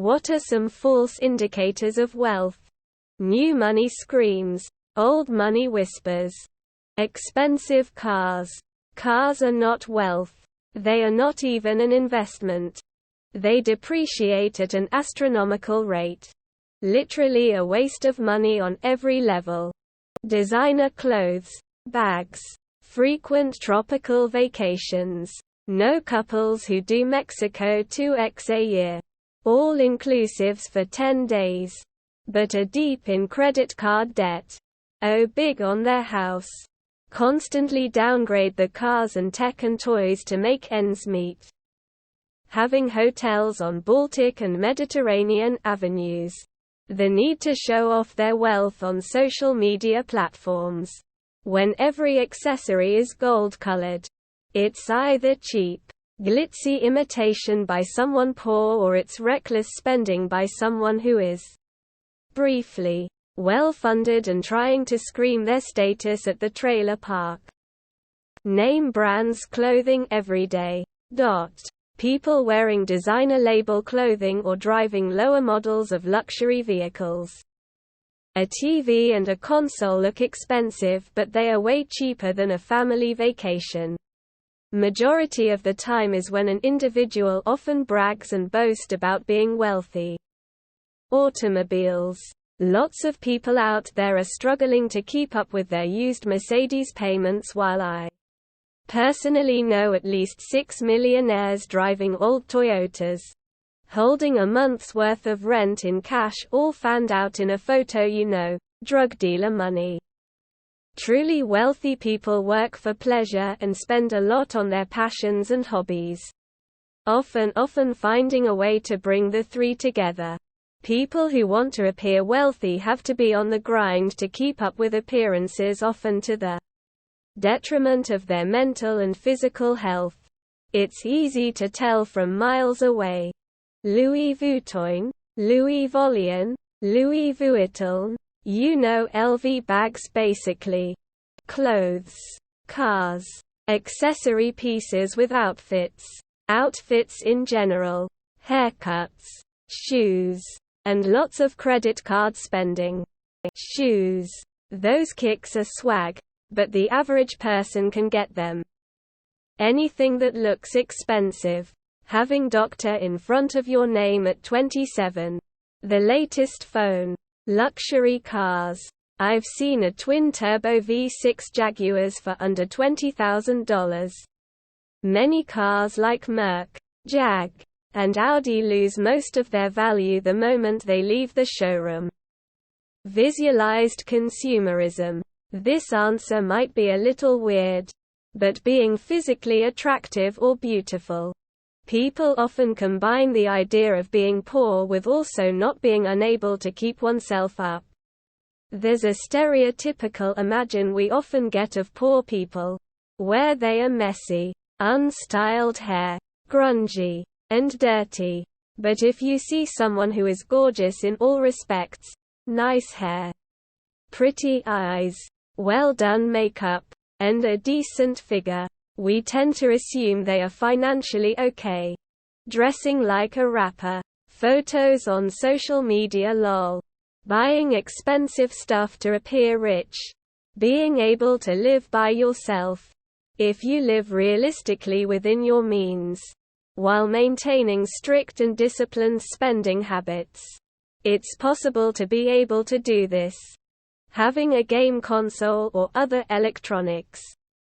What are some false indicators of wealth? New money screams. Old money whispers. Expensive cars. Cars are not wealth. They are not even an investment. They depreciate at an astronomical rate. Literally a waste of money on every level. Designer clothes. Bags. Frequent tropical vacations. No couples who do Mexico 2x a year. All-inclusives for 10 days. But are deep in credit card debt. Oh, big on their house. Constantly downgrade the cars and tech and toys to make ends meet. Having hotels on Baltic and Mediterranean avenues. The need to show off their wealth on social media platforms. When every accessory is gold-colored. It's either cheap, glitzy imitation by someone poor, or it's reckless spending by someone who is briefly well-funded and trying to scream their status at the trailer park. Name brands clothing every day. People wearing designer label clothing or driving lower models of luxury vehicles. A TV and a console look expensive, but they are way cheaper than a family vacation. Majority of the time is when an individual often brags and boasts about being wealthy. Automobiles. Lots of people out there are struggling to keep up with their used Mercedes payments, while I personally know at least 6 millionaires driving old Toyotas. Holding a month's worth of rent in cash, all fanned out in a photo, drug dealer money. Truly wealthy people work for pleasure and spend a lot on their passions and hobbies. Often finding a way to bring the three together. People who want to appear wealthy have to be on the grind to keep up with appearances, often to the detriment of their mental and physical health. It's easy to tell from miles away. Louis Vuitton, Louis Vuitton, Louis Vuitton, LV bags, basically. Clothes, cars, accessory pieces with outfits. Outfits in general. Haircuts, shoes, and lots of credit card spending. Shoes. Those kicks are swag, but the average person can get them. Anything that looks expensive. Having doctor in front of your name at 27. The latest phone. Luxury cars. I've seen a twin-turbo V6 Jaguars for under $20,000. Many cars like Merc, Jag, and Audi lose most of their value the moment they leave the showroom. Visualized consumerism. This answer might be a little weird, but being physically attractive or beautiful. People often combine the idea of being poor with also not being unable to keep oneself up. There's a stereotypical imagine we often get of poor people, where they are messy, unstyled hair, grungy, and dirty. But if you see someone who is gorgeous in all respects, nice hair, pretty eyes, well done makeup, and a decent figure, we tend to assume they are financially okay. Dressing like a rapper. Photos on social media lol. Buying expensive stuff to appear rich. Being able to live by yourself. If you live realistically within your means, while maintaining strict and disciplined spending habits. It's possible to be able to do this. Having a game console or other electronics.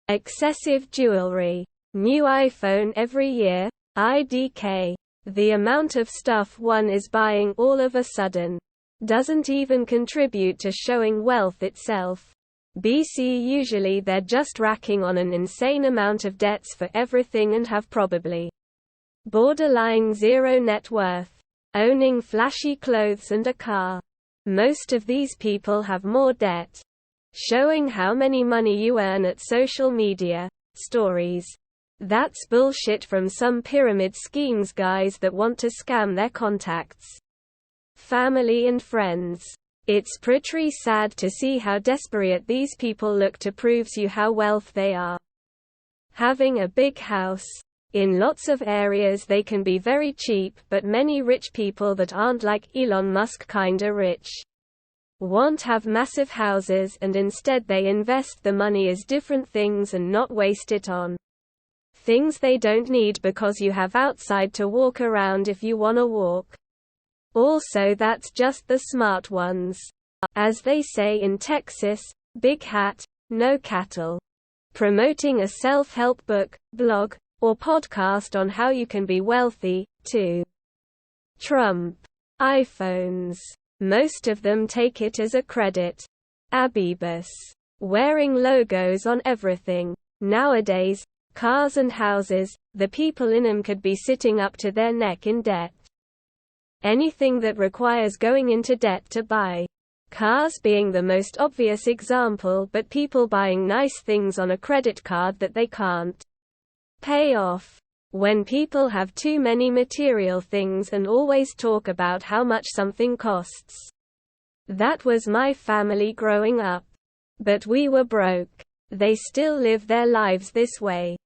Excessive jewelry. New iPhone every year. IDK. The amount of stuff one is buying all of a sudden doesn't even contribute to showing wealth itself. BC usually they're just racking on an insane amount of debts for everything and have probably borderline zero net worth. Owning flashy clothes and a car. Most of these people have more debt. Showing how many money you earn at social media stories. That's bullshit from some pyramid schemes guys that want to scam their contacts. Family and friends. It's pretty sad to see how desperate these people look to prove you how wealthy they are. Having a big house. In lots of areas they can be very cheap, but many rich people that aren't like Elon Musk kinda rich won't have massive houses, and instead they invest the money as different things and not waste it on things they don't need because you have outside to walk around if you wanna walk. Also, that's just the smart ones. As they say in Texas, big hat, no cattle. Promoting a self-help book, blog, or podcast on how you can be wealthy, too. Trump. iPhones. Most of them take it as a credit. Abibus. Wearing logos on everything. Nowadays, cars and houses, the people in them could be sitting up to their neck in debt. Anything that requires going into debt to buy. Cars being the most obvious example, but people buying nice things on a credit card that they can't pay off. When people have too many material things and always talk about how much something costs. That was my family growing up. But we were broke. They still live their lives this way.